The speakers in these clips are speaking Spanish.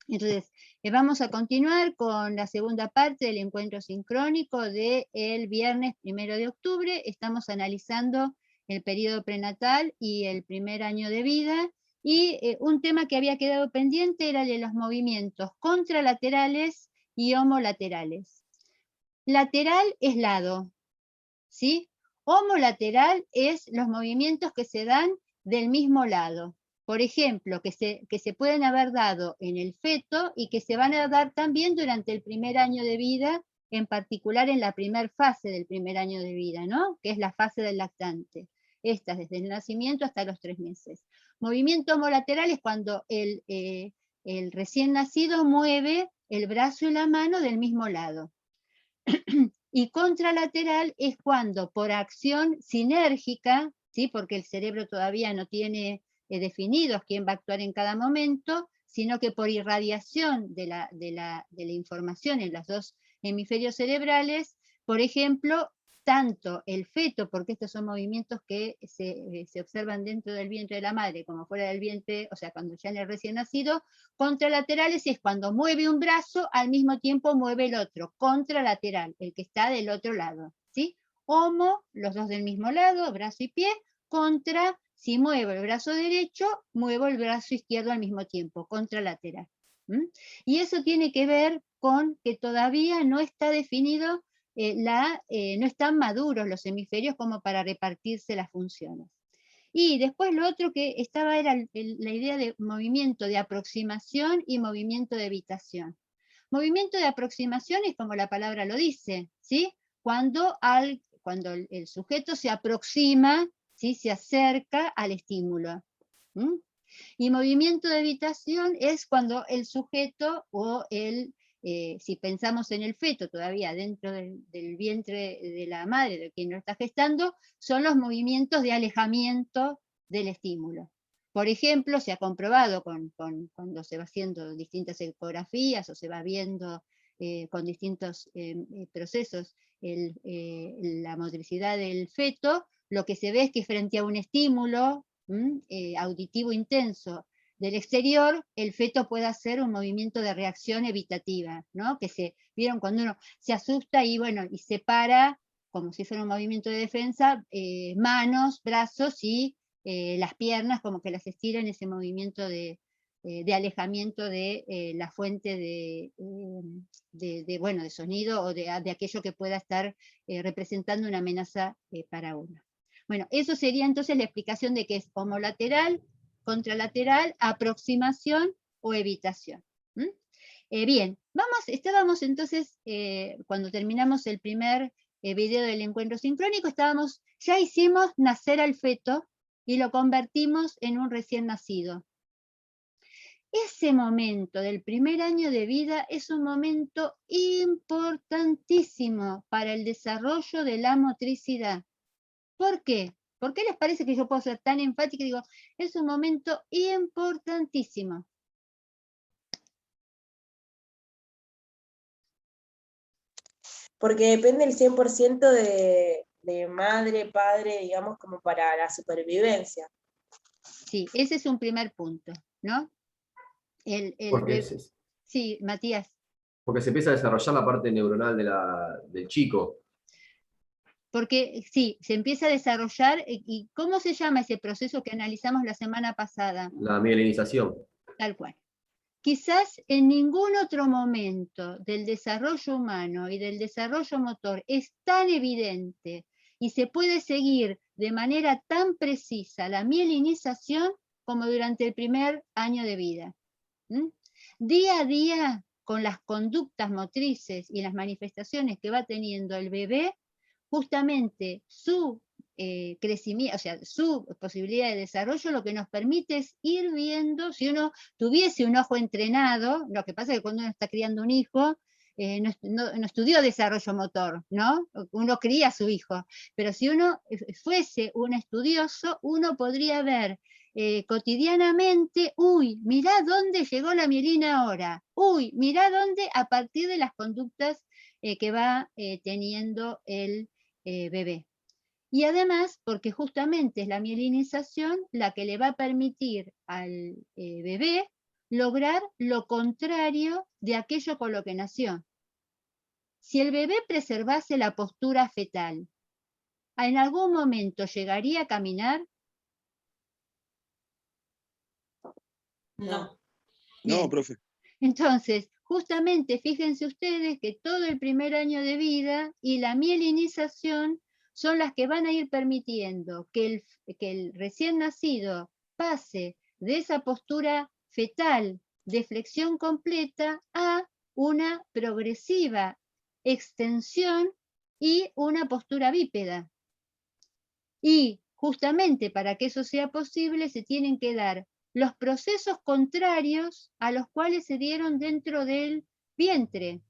Entonces, vamos a continuar con la segunda parte del encuentro sincrónico del viernes 1 de octubre. Estamos analizando el periodo prenatal y el primer año de vida. Y un tema que había quedado pendiente era el de los movimientos contralaterales y homolaterales. Lateral es lado, ¿sí? Homolateral es los movimientos que se dan del mismo lado. Por ejemplo, que se pueden haber dado en el feto y que se van a dar también durante el primer año de vida, en particular en la primera fase del primer año de vida, ¿no? Que es la fase del lactante. Esta es desde el nacimiento hasta los 3 meses. Movimiento homolateral es cuando el recién nacido mueve el brazo y la mano del mismo lado. Y contralateral es cuando por acción sinérgica, ¿sí? Porque el cerebro todavía no tiene definidos quién va a actuar en cada momento, sino que por irradiación de la información en los dos hemisferios cerebrales, por ejemplo, tanto el feto, porque estos son movimientos que se observan dentro del vientre de la madre, como fuera del vientre, o sea, cuando ya en el recién nacido, contralaterales es cuando mueve un brazo, al mismo tiempo mueve el otro, contralateral, el que está del otro lado, ¿sí? Homo, los dos del mismo lado, brazo y pie, contra, si muevo el brazo derecho, muevo el brazo izquierdo al mismo tiempo, contralateral. Y eso tiene que ver con que todavía no está definido, no están maduros los hemisferios como para repartirse las funciones. Y después lo otro que estaba era la idea de movimiento de aproximación y movimiento de evitación. Movimiento de aproximación es como la palabra lo dice, ¿sí? Cuando el sujeto se aproxima, ¿sí? Se acerca al estímulo. Y movimiento de evitación es cuando el sujeto o si pensamos en el feto todavía dentro del vientre de la madre, de quien lo está gestando, son los movimientos de alejamiento del estímulo. Por ejemplo, se ha comprobado cuando se va haciendo distintas ecografías o se va viendo con distintos procesos la motricidad del feto, lo que se ve es que frente a un estímulo auditivo intenso del exterior, el feto puede hacer un movimiento de reacción evitativa, ¿no? Que vieron cuando uno se asusta y bueno, y separa, como si fuera un movimiento de defensa, manos, brazos y las piernas, como que las estira en ese movimiento de alejamiento de la fuente de sonido o de aquello que pueda estar representando una amenaza para uno. Bueno, eso sería entonces la explicación de qué es homolateral, contralateral, aproximación o evitación. Bien, estábamos entonces, cuando terminamos el primer video del encuentro sincrónico, ya hicimos nacer al feto y lo convertimos en un recién nacido. Ese momento del primer año de vida es un momento importantísimo para el desarrollo de la motricidad. ¿Por qué? ¿Por qué les parece que yo puedo ser tan enfática y digo, es un momento importantísimo? Porque depende el 100% de madre, padre, digamos, como para la supervivencia. Sí, ese es un primer punto, ¿no? Sí, Matías. Porque se empieza a desarrollar la parte neuronal del chico. Porque sí, se empieza a desarrollar, ¿y cómo se llama ese proceso que analizamos la semana pasada? La mielinización. Tal cual. Quizás en ningún otro momento del desarrollo humano y del desarrollo motor es tan evidente y se puede seguir de manera tan precisa la mielinización como durante el primer año de vida. Día a día, con las conductas motrices y las manifestaciones que va teniendo el bebé, justamente su crecimiento, o sea, su posibilidad de desarrollo, lo que nos permite es ir viendo, si uno tuviese un ojo entrenado, lo que pasa es que cuando uno está criando un hijo, no estudió desarrollo motor, ¿no? Uno cría a su hijo, pero si uno fuese un estudioso, uno podría ver cotidianamente, uy, mirá dónde llegó la mielina ahora, uy, mirá dónde a partir de las conductas que va teniendo el bebé. Y además, porque justamente es la mielinización la que le va a permitir al bebé lograr lo contrario de aquello con lo que nació. Si el bebé preservase la postura fetal, ¿en algún momento llegaría a caminar? No. No, Bien. profe. Entonces, justamente fíjense ustedes que todo el primer año de vida y la mielinización son las que van a ir permitiendo que el recién nacido pase de esa postura fetal de flexión completa a una progresiva extensión y una postura bípeda. Y justamente para que eso sea posible se tienen que dar los procesos contrarios a los cuales se dieron dentro del vientre.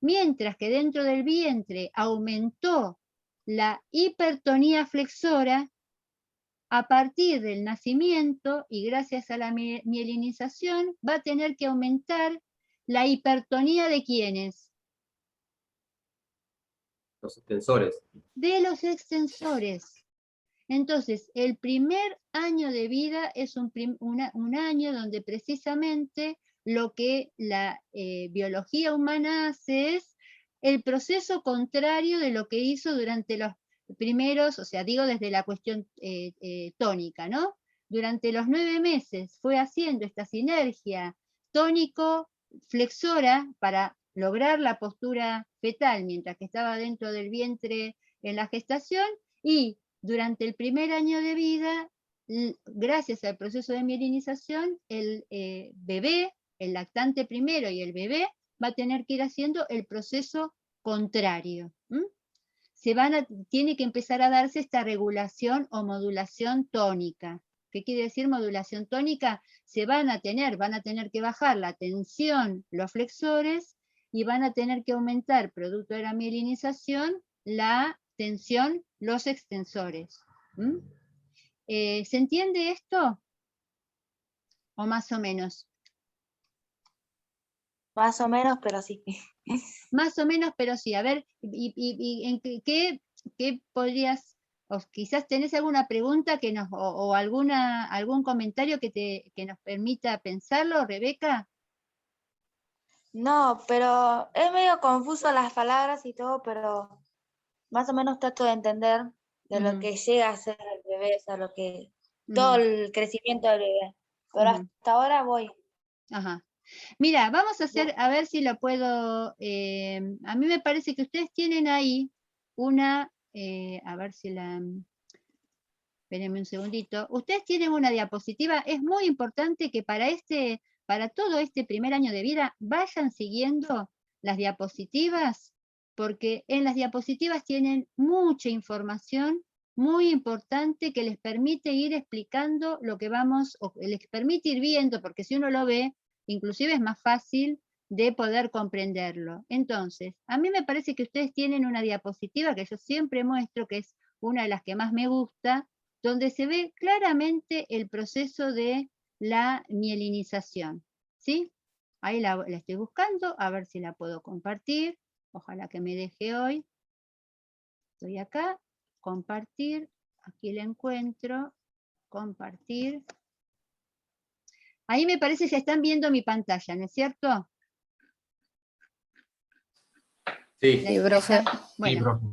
Mientras que dentro del vientre aumentó la hipertonía flexora, a partir del nacimiento y gracias a la mielinización va a tener que aumentar la hipertonía de ¿quiénes? Los extensores. De los extensores. Entonces, el primer año de vida es un año donde precisamente lo que la biología humana hace es el proceso contrario de lo que hizo durante los primeros, o sea, digo desde la cuestión tónica, ¿no? Durante los 9 meses fue haciendo esta sinergia tónico-flexora para lograr la postura fetal mientras que estaba dentro del vientre en la gestación, y durante el primer año de vida, gracias al proceso de mielinización, el bebé, el lactante primero y el bebé, va a tener que ir haciendo el proceso contrario. Tiene que empezar a darse esta regulación o modulación tónica. ¿Qué quiere decir modulación tónica? Van a tener que bajar la tensión, los flexores, y van a tener que aumentar, producto de la mielinización, la tensión, los extensores. ¿Se entiende esto? ¿O más o menos? Más o menos, pero sí. Más o menos, pero sí. A ver, ¿en qué podrías, o quizás tenés alguna pregunta que o algún comentario que nos permita pensarlo, Rebeca? No, pero es medio confuso las palabras y todo, pero más o menos trato de entender de lo que llega a ser el bebé, o sea, lo que todo el crecimiento del bebé. Pero hasta ahora voy. Ajá. Mira, vamos a hacer, a ver si lo puedo, a mí me parece que ustedes tienen ahí una, a ver si la, espérenme un segundito, ustedes tienen una diapositiva, es muy importante que para todo este primer año de vida vayan siguiendo las diapositivas, porque en las diapositivas tienen mucha información muy importante que les permite ir explicando lo que vamos, o les permite ir viendo, porque si uno lo ve, inclusive es más fácil de poder comprenderlo. Entonces, a mí me parece que ustedes tienen una diapositiva que yo siempre muestro, que es una de las que más me gusta, donde se ve claramente el proceso de la mielinización, ¿sí? Ahí la estoy buscando, a ver si la puedo compartir, ojalá que me deje hoy. Estoy acá, compartir, aquí la encuentro, compartir. Ahí me parece que están viendo mi pantalla, ¿no es cierto? Sí. Sí, profe. Bueno, Sí, profe.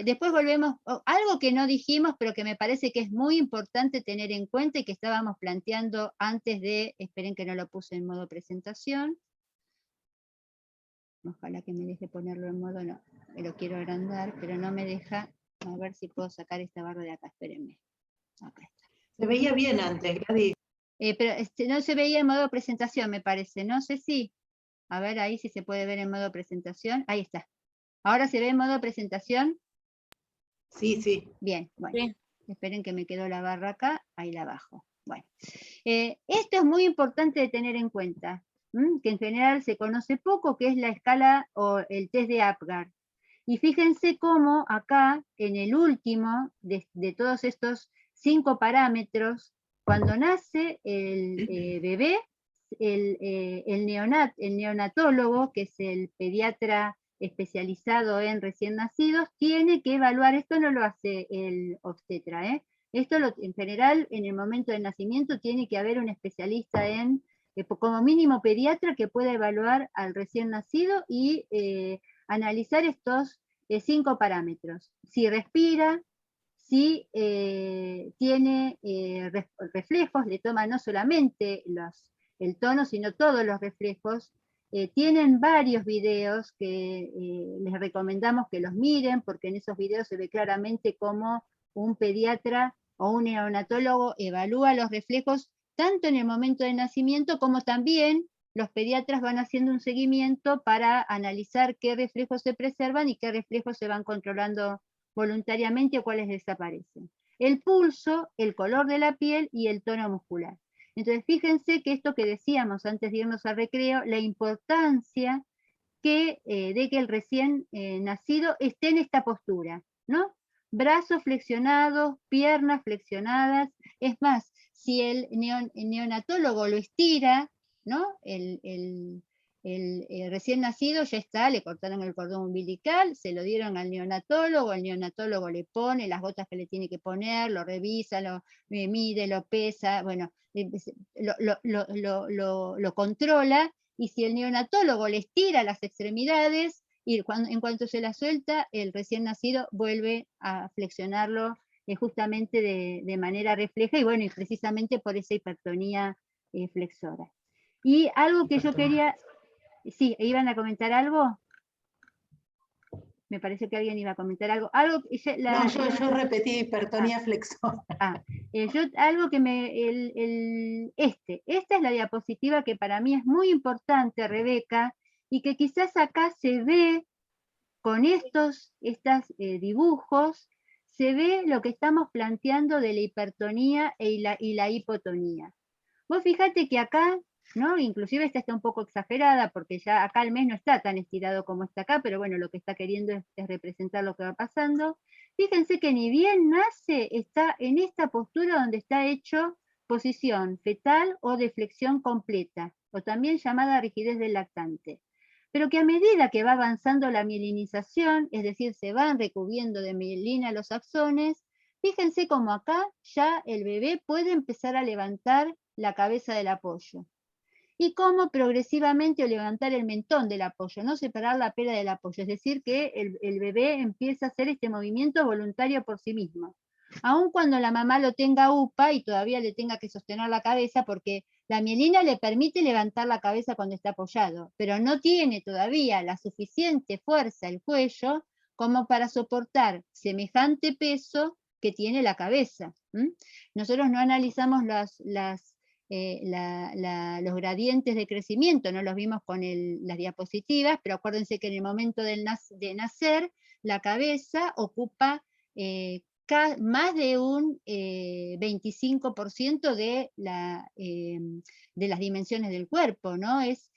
después volvemos, algo que no dijimos, pero que me parece que es muy importante tener en cuenta y que estábamos planteando antes de, esperen que no lo puse en modo presentación. Ojalá que me deje ponerlo en modo, no, me lo quiero agrandar, pero no me deja. A ver si puedo sacar esta barra de acá, espérenme. Acá está. Se veía bien antes, Gladys. Pero no se veía en modo presentación, me parece, no sé si. A ver ahí si se puede ver en modo presentación. Ahí está. ¿Ahora se ve en modo presentación? Sí, sí. Bien, bueno. Sí. Esperen que me quedó la barra acá, ahí la bajo. Bueno, esto es muy importante de tener en cuenta, que en general se conoce poco, que es la escala o el test de Apgar. Y fíjense cómo acá, en el último de todos estos 5 parámetros, cuando nace el bebé, el neonatólogo, que es el pediatra especializado en recién nacidos, tiene que evaluar, esto no lo hace el obstetra, esto en general en el momento del nacimiento tiene que haber un especialista en como mínimo pediatra que pueda evaluar al recién nacido y analizar estos 5 parámetros. Si respira, si tiene reflejos, le toma no solamente el tono, sino todos los reflejos. Tienen varios videos que les recomendamos que los miren, porque en esos videos se ve claramente cómo un pediatra o un neonatólogo evalúa los reflejos tanto en el momento de nacimiento como también los pediatras van haciendo un seguimiento para analizar qué reflejos se preservan y qué reflejos se van controlando voluntariamente o cuáles desaparecen. El pulso, el color de la piel y el tono muscular. Entonces fíjense que esto que decíamos antes de irnos al recreo, la importancia de que el recién nacido esté en esta postura, ¿no? Brazos flexionados, piernas flexionadas. Es más, si el neonatólogo lo estira, ¿no? El recién nacido ya está, le cortaron el cordón umbilical, se lo dieron al neonatólogo, el neonatólogo le pone las gotas que le tiene que poner, lo revisa, lo mide, lo pesa, bueno, lo controla, y si el neonatólogo le estira las extremidades, y en cuanto se la suelta, el recién nacido vuelve a flexionarlo justamente de manera refleja, y bueno, y precisamente por esa hipertonía flexora. Y algo que yo quería... Sí, ¿iban a comentar algo? Me parece que alguien iba a comentar algo. Yo repetí hipertonía flexora. Algo que esta es la diapositiva que para mí es muy importante, Rebeca, y que quizás acá se ve con estos dibujos, se ve lo que estamos planteando de la hipertonía y la hipotonía. Vos fíjate que acá, ¿no? Inclusive esta está un poco exagerada, porque ya acá el mes no está tan estirado como está acá, pero bueno, lo que está queriendo es representar lo que va pasando. Fíjense que ni bien nace, está en esta postura donde está hecho posición fetal o de flexión completa, o también llamada rigidez del lactante. Pero que a medida que va avanzando la mielinización, es decir, se van recubriendo de mielina los axones, fíjense como acá ya el bebé puede empezar a levantar la cabeza del apoyo. Y cómo progresivamente levantar el mentón del apoyo, no separar la pera del apoyo, es decir, que el bebé empieza a hacer este movimiento voluntario por sí mismo. Aun cuando la mamá lo tenga UPA y todavía le tenga que sostener la cabeza, porque la mielina le permite levantar la cabeza cuando está apoyado, pero no tiene todavía la suficiente fuerza el cuello como para soportar semejante peso que tiene la cabeza. Nosotros no analizamos los gradientes de crecimiento, no los vimos con las diapositivas, pero acuérdense que en el momento de nacer, la cabeza ocupa más de un 25% de las dimensiones del cuerpo, ¿no? Es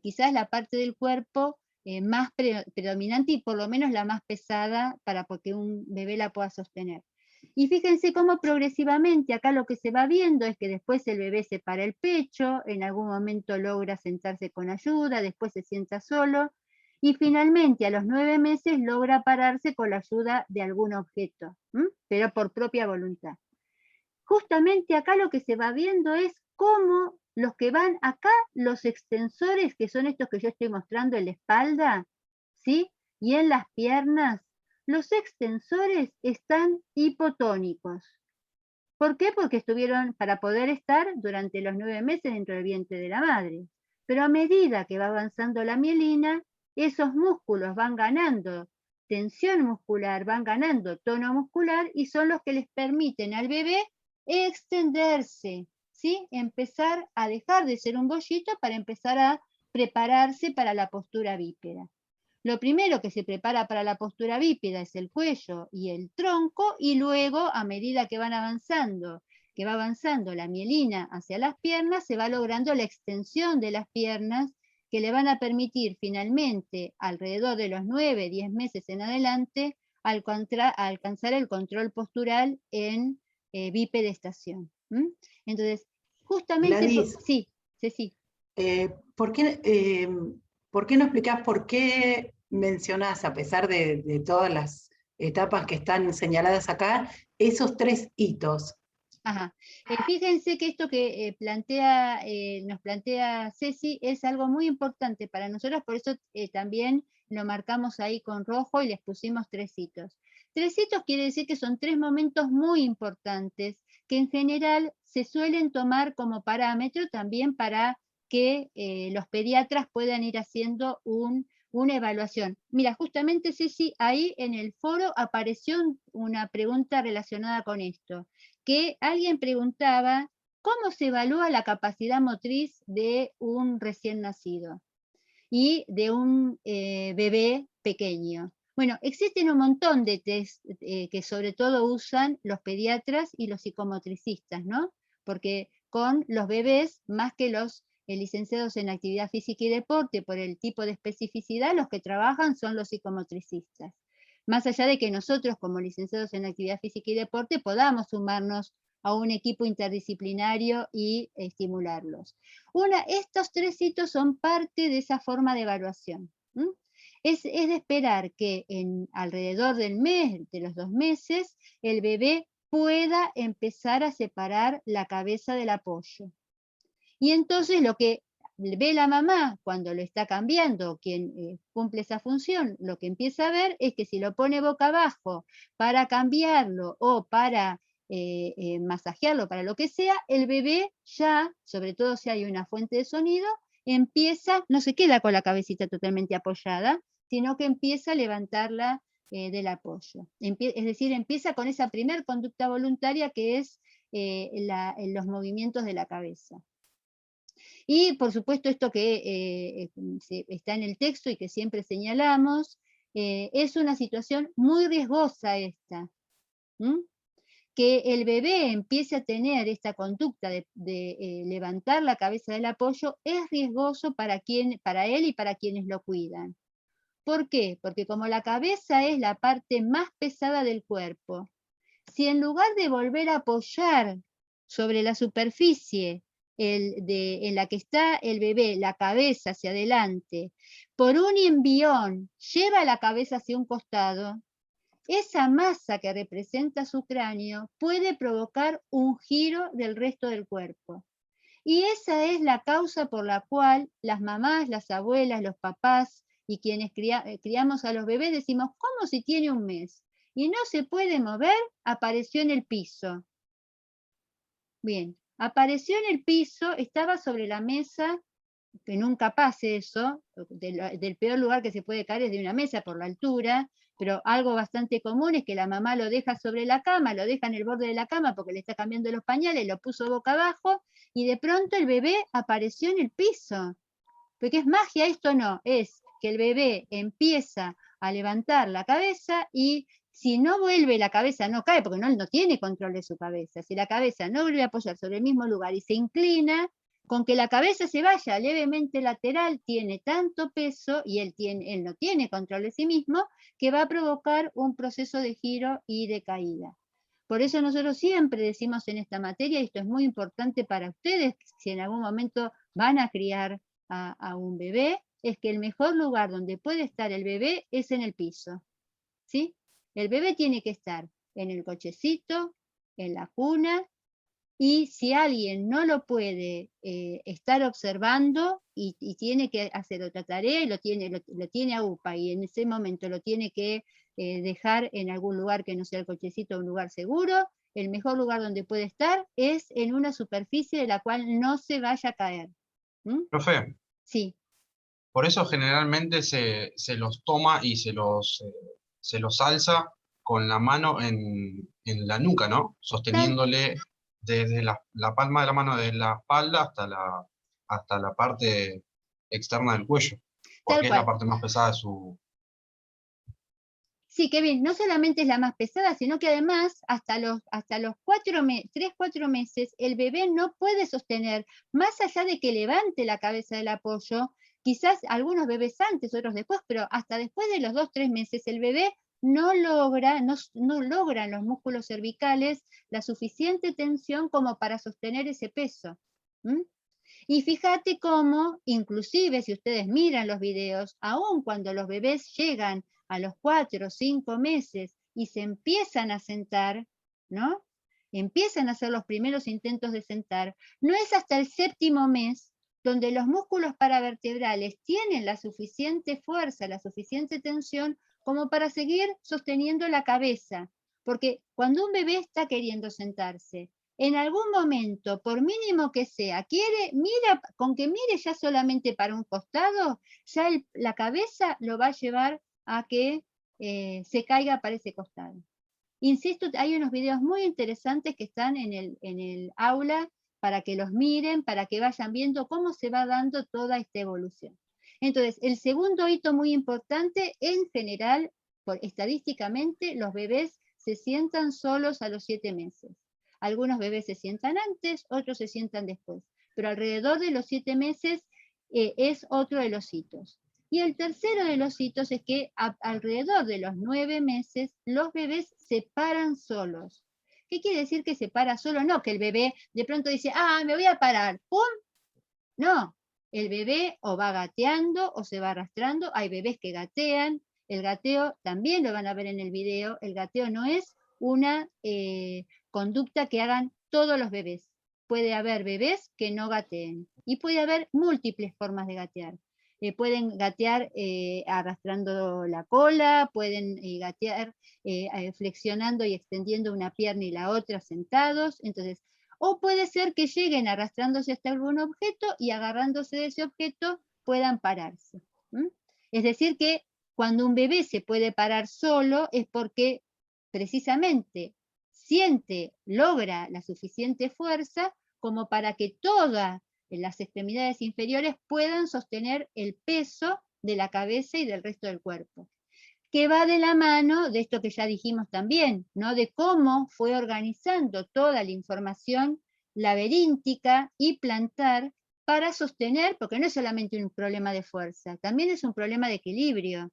quizás la parte del cuerpo más predominante y por lo menos la más pesada para que un bebé la pueda sostener. Y fíjense cómo progresivamente acá lo que se va viendo es que después el bebé se para el pecho, en algún momento logra sentarse con ayuda, después se sienta solo, y finalmente a los 9 meses logra pararse con la ayuda de algún objeto, pero por propia voluntad. Justamente acá lo que se va viendo es cómo los que van acá, los extensores, que son estos que yo estoy mostrando en la espalda, ¿sí? Y en las piernas, los extensores están hipotónicos. ¿Por qué? Porque estuvieron para poder estar durante los 9 meses dentro del vientre de la madre. Pero a medida que va avanzando la mielina, esos músculos van ganando tensión muscular, van ganando tono muscular y son los que les permiten al bebé extenderse, ¿sí? Empezar a dejar de ser un bollito para empezar a prepararse para la postura bípeda. Lo primero que se prepara para la postura bípeda es el cuello y el tronco, y luego, a medida que van avanzando, que va avanzando la mielina hacia las piernas, se va logrando la extensión de las piernas, que le van a permitir finalmente, alrededor de los 9, 10 meses en adelante, alcanzar el control postural en bipedestación. Entonces, justamente... Gladys, sí. ¿Por qué no explicás por qué mencionás, a pesar de todas las etapas que están señaladas acá, esos 3 hitos? Ajá. Fíjense que esto que nos plantea Ceci es algo muy importante para nosotros, por eso también lo marcamos ahí con rojo y les pusimos 3 hitos. 3 hitos quiere decir que son 3 momentos muy importantes que en general se suelen tomar como parámetro también para que los pediatras puedan ir haciendo una evaluación. Mira, justamente Ceci, ahí en el foro apareció una pregunta relacionada con esto, que alguien preguntaba cómo se evalúa la capacidad motriz de un recién nacido y de un bebé pequeño. Bueno, existen un montón de test que sobre todo usan los pediatras y los psicomotricistas, ¿no? Porque con los bebés, más que los licenciados en actividad física y deporte, por el tipo de especificidad, los que trabajan son los psicomotricistas. Más allá de que nosotros, como licenciados en actividad física y deporte, podamos sumarnos a un equipo interdisciplinario y estimularlos. Estos 3 hitos son parte de esa forma de evaluación. Es de esperar que alrededor del mes, de los 2 meses, el bebé pueda empezar a separar la cabeza del apoyo. Y entonces lo que ve la mamá cuando lo está cambiando, quien cumple esa función, lo que empieza a ver es que si lo pone boca abajo para cambiarlo o para masajearlo, para lo que sea, el bebé ya, sobre todo si hay una fuente de sonido, no se queda con la cabecita totalmente apoyada, sino que empieza a levantarla del apoyo. Es decir, empieza con esa primer conducta voluntaria que es los movimientos de la cabeza. Y por supuesto esto que está en el texto y que siempre señalamos, es una situación muy riesgosa esta. Que el bebé empiece a tener esta conducta de levantar la cabeza del apoyo es riesgoso para él y para quienes lo cuidan. ¿Por qué? Porque como la cabeza es la parte más pesada del cuerpo, si en lugar de volver a apoyar sobre la superficie en la que está el bebé, la cabeza hacia adelante, por un envión lleva la cabeza hacia un costado, esa masa que representa su cráneo puede provocar un giro del resto del cuerpo. Y esa es la causa por la cual las mamás, las abuelas, los papás y quienes criamos a los bebés decimos, ¿cómo si tiene un mes? Y no se puede mover, apareció en el piso. Bien, apareció en el piso, estaba sobre la mesa, que nunca pase eso, del peor lugar que se puede caer es de una mesa por la altura, pero algo bastante común es que la mamá lo deja sobre la cama, lo deja en el borde de la cama porque le está cambiando los pañales, lo puso boca abajo, y de pronto el bebé apareció en el piso. Porque es magia esto, no, es que el bebé empieza a levantar la cabeza y si no vuelve la cabeza, no cae, porque no tiene control de su cabeza. Si la cabeza no vuelve a apoyar sobre el mismo lugar y se inclina, con que la cabeza se vaya levemente lateral, tiene tanto peso y él no tiene control de sí mismo, que va a provocar un proceso de giro y de caída. Por eso nosotros siempre decimos en esta materia, y esto es muy importante para ustedes, si en algún momento van a criar a un bebé, es que el mejor lugar donde puede estar el bebé es en el piso. ¿Sí? El bebé tiene que estar en el cochecito, en la cuna, y si alguien no lo puede estar observando y tiene que hacer otra tarea y lo tiene a UPA y en ese momento lo tiene que dejar en algún lugar que no sea el cochecito, un lugar seguro, el mejor lugar donde puede estar es en una superficie de la cual no se vaya a caer. Profe, Sí. por eso generalmente se los toma y se los alza con la mano en la nuca, ¿no? Sosteniéndole desde la palma de la mano de la espalda hasta la parte externa del cuello, porque es la parte más pesada de su... Sí, Kevin, no solamente es la más pesada, sino que además hasta los 3-4 meses el bebé no puede sostener, más allá de que levante la cabeza del apoyo, quizás algunos bebés antes, otros después, pero hasta después de los 2-3 meses el bebé no logran los músculos cervicales la suficiente tensión como para sostener ese peso. Y fíjate cómo, inclusive si ustedes miran los videos, aun cuando los bebés llegan a los 4 o 5 meses y se empiezan a sentar, ¿no? empiezan a hacer los primeros intentos de sentar, no es hasta el 7º mes donde los músculos paravertebrales tienen la suficiente fuerza, la suficiente tensión como para seguir sosteniendo la cabeza. Porque cuando un bebé está queriendo sentarse, en algún momento, por mínimo que sea, mira, con que mire ya solamente para un costado, ya la cabeza lo va a llevar a que se caiga para ese costado. Insisto, hay unos videos muy interesantes que están en el aula para que los miren, para que vayan viendo cómo se va dando toda esta evolución. Entonces, el segundo hito muy importante, en general, estadísticamente, los bebés se sientan solos a los 7 meses. Algunos bebés se sientan antes, otros se sientan después, pero alrededor de los 7 meses es otro de los hitos. Y el tercero de los hitos es que alrededor de los 9 meses los bebés se paran solos. ¿Qué quiere decir que se para solo? No, que el bebé de pronto dice, me voy a parar, ¡pum! No, el bebé o va gateando o se va arrastrando. Hay bebés que gatean. El gateo también lo van a ver en el video. El gateo no es una conducta que hagan todos los bebés. Puede haber bebés que no gateen y puede haber múltiples formas de gatear. Pueden gatear arrastrando la cola, pueden gatear flexionando y extendiendo una pierna y la otra sentados. Entonces, o puede ser que lleguen arrastrándose hasta algún objeto y agarrándose de ese objeto puedan pararse. Es decir que cuando un bebé se puede parar solo es porque precisamente logra la suficiente fuerza como para que todas las extremidades inferiores puedan sostener el peso de la cabeza y del resto del cuerpo. Que va de la mano de esto que ya dijimos también, ¿no? De cómo fue organizando toda la información laberíntica y plantar para sostener, porque no es solamente un problema de fuerza, también es un problema de equilibrio,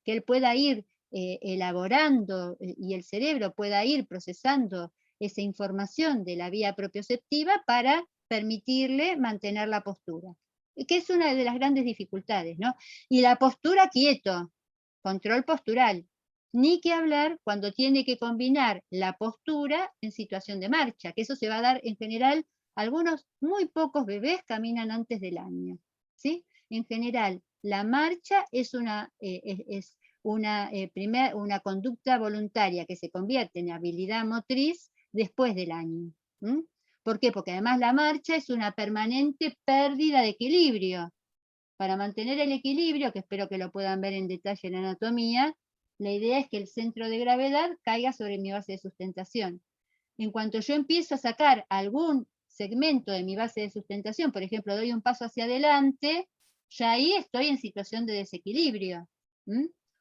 que él pueda ir elaborando y el cerebro pueda ir procesando esa información de la vía propioceptiva para permitirle mantener la postura, que es una de las grandes dificultades, ¿no? Y la postura quieto, control postural, ni que hablar cuando tiene que combinar la postura en situación de marcha, que eso se va a dar en general, algunos muy pocos bebés caminan antes del año, ¿sí? En general, la marcha es una conducta voluntaria que se convierte en habilidad motriz después del año. ¿Por qué? Porque además la marcha es una permanente pérdida de equilibrio. Para mantener el equilibrio, que espero que lo puedan ver en detalle en la anatomía, la idea es que el centro de gravedad caiga sobre mi base de sustentación. En cuanto yo empiezo a sacar algún segmento de mi base de sustentación, por ejemplo, doy un paso hacia adelante, ya ahí estoy en situación de desequilibrio.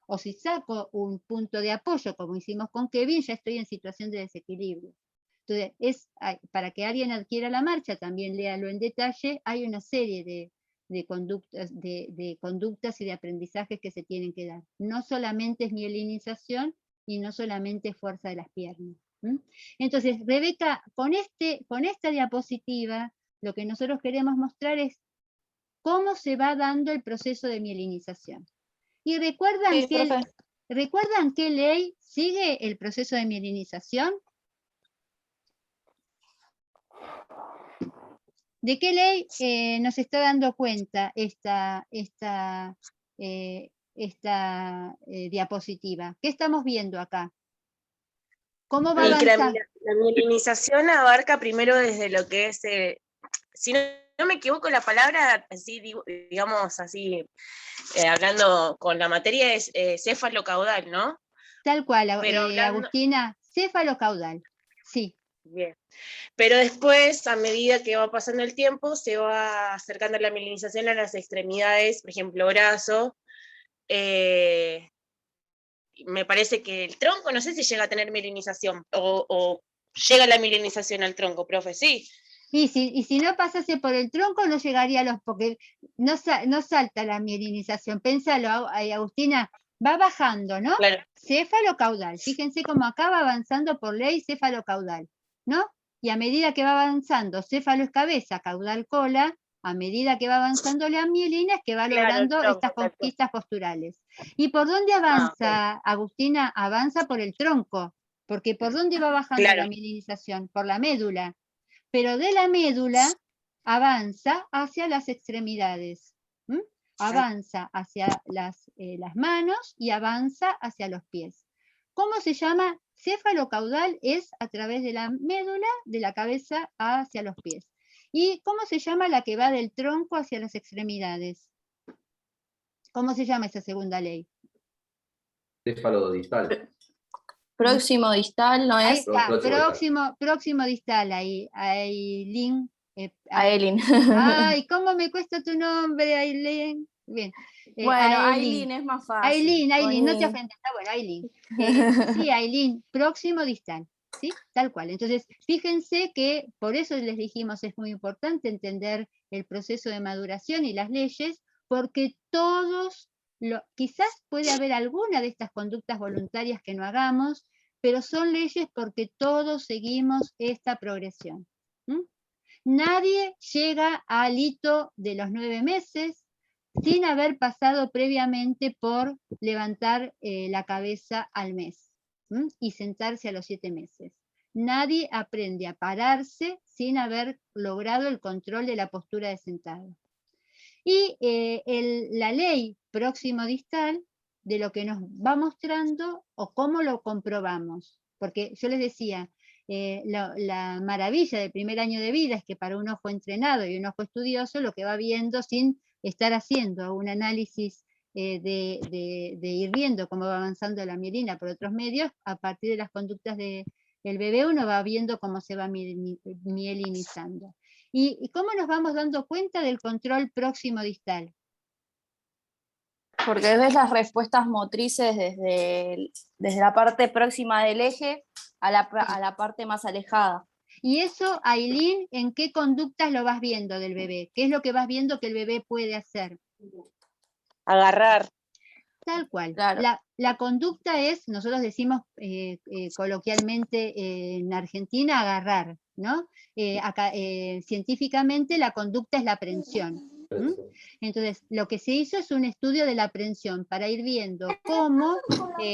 O si saco un punto de apoyo, como hicimos con Kevin, ya estoy en situación de desequilibrio. Entonces, para que alguien adquiera la marcha, también léalo en detalle, hay una serie de conductas y de aprendizajes que se tienen que dar. No solamente es mielinización y no solamente es fuerza de las piernas. Entonces, Rebeca, con esta diapositiva, lo que nosotros queremos mostrar es cómo se va dando el proceso de mielinización. ¿Y recuerdan qué ley sigue el proceso de mielinización? ¿De qué ley nos está dando cuenta esta diapositiva? ¿Qué estamos viendo acá? ¿Cómo va avanzando? La mielinización abarca primero desde lo que es, si no me equivoco, la palabra, así, digamos así, hablando con la materia, es céfalo-caudal, ¿no? Tal cual, Agustina, céfalo-caudal, sí. Bien. Pero después, a medida que va pasando el tiempo, se va acercando la mielinización a las extremidades, por ejemplo, brazo. Me parece que el tronco, no sé si llega a tener mielinización, o llega la mielinización al tronco, profe, sí. Y si no pasase por el tronco, no llegaría porque no salta la mielinización. Pénsalo, Agustina, va bajando, ¿no? Claro. Céfalo-caudal. Fíjense cómo acá va avanzando por ley céfalo-caudal, ¿no? Y a medida que va avanzando, céfalo es cabeza, caudal cola, a medida que va avanzando la mielina es que va logrando estas conquistas posturales. ¿Y por dónde avanza, Agustina? Avanza por el tronco. porque ¿por dónde va bajando Claro. la mielinización? Por la médula, pero de la médula avanza hacia las extremidades, avanza hacia las manos y avanza hacia los pies. ¿Cómo se llama? Céfalo-caudal es a través de la médula, de la cabeza hacia los pies. ¿Y cómo se llama la que va del tronco hacia las extremidades? ¿Cómo se llama esa segunda ley? Cefalodistal. Próximo distal, ¿no Ahí es? está, próximo distal, ahí, Ailín. Ailín. Ay, ¿cómo me cuesta tu nombre, Ailín? Bien. Bueno, Ailín es más fácil. Ailín, no te ofendas, está bueno, Ailín. Sí, Ailín, próximo distal, ¿sí? Tal cual. Entonces, fíjense que por eso les dijimos, es muy importante entender el proceso de maduración y las leyes, porque todos, quizás puede haber alguna de estas conductas voluntarias que no hagamos, pero son leyes porque todos seguimos esta progresión. Nadie llega al hito de los 9 meses sin haber pasado previamente por levantar la cabeza al mes y sentarse a los 7 meses. Nadie aprende a pararse sin haber logrado el control de la postura de sentado. Y la ley próximo distal de lo que nos va mostrando o cómo lo comprobamos. Porque yo les decía, la maravilla del primer año de vida es que para un ojo entrenado y un ojo estudioso lo que va viendo sin estar haciendo un análisis de ir viendo cómo va avanzando la mielina por otros medios, a partir de las conductas del bebé uno va viendo cómo se va mielinizando. ¿Y cómo nos vamos dando cuenta del control próximo distal? Porque ves las respuestas motrices desde la parte próxima del eje a la parte más alejada. Y eso, Ailín, ¿en qué conductas lo vas viendo del bebé? ¿Qué es lo que vas viendo que el bebé puede hacer? Agarrar. Tal cual. Claro. La conducta es, nosotros decimos coloquialmente en Argentina, agarrar, ¿no? Acá, científicamente la conducta es la aprensión. Entonces, lo que se hizo es un estudio de la aprensión para ir viendo cómo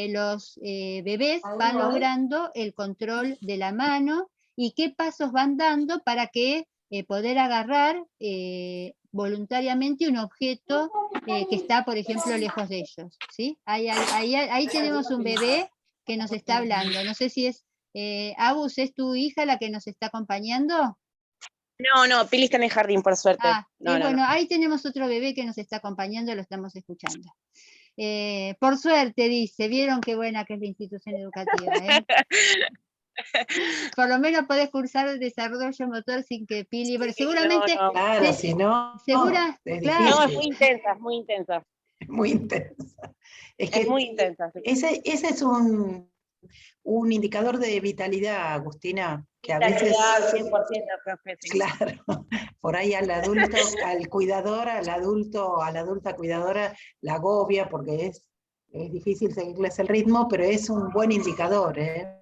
los bebés van logrando el control de la mano y qué pasos van dando para que poder agarrar voluntariamente un objeto que está, por ejemplo, lejos de ellos, ¿sí? Ahí tenemos un bebé que nos está hablando. No sé si es, Agus, ¿es tu hija la que nos está acompañando? No, Pili está en el jardín, por suerte. Bueno, ahí tenemos otro bebé que nos está acompañando, lo estamos escuchando. Por suerte, dice, vieron qué buena que es la institución educativa, ¿eh? Por lo menos podés cursar el desarrollo motor sin que Pili, pero seguramente... No. Claro, si no, segura, es claro. No, es muy intensa, es muy intensa. muy intensa. Es muy intensa. Ese es un indicador de vitalidad, Agustina, que a veces... 100%, profe. Sí. Claro, por ahí al adulto, al cuidador, a la adulta cuidadora, la agobia porque es difícil seguirles el ritmo, pero es un buen indicador, ¿eh?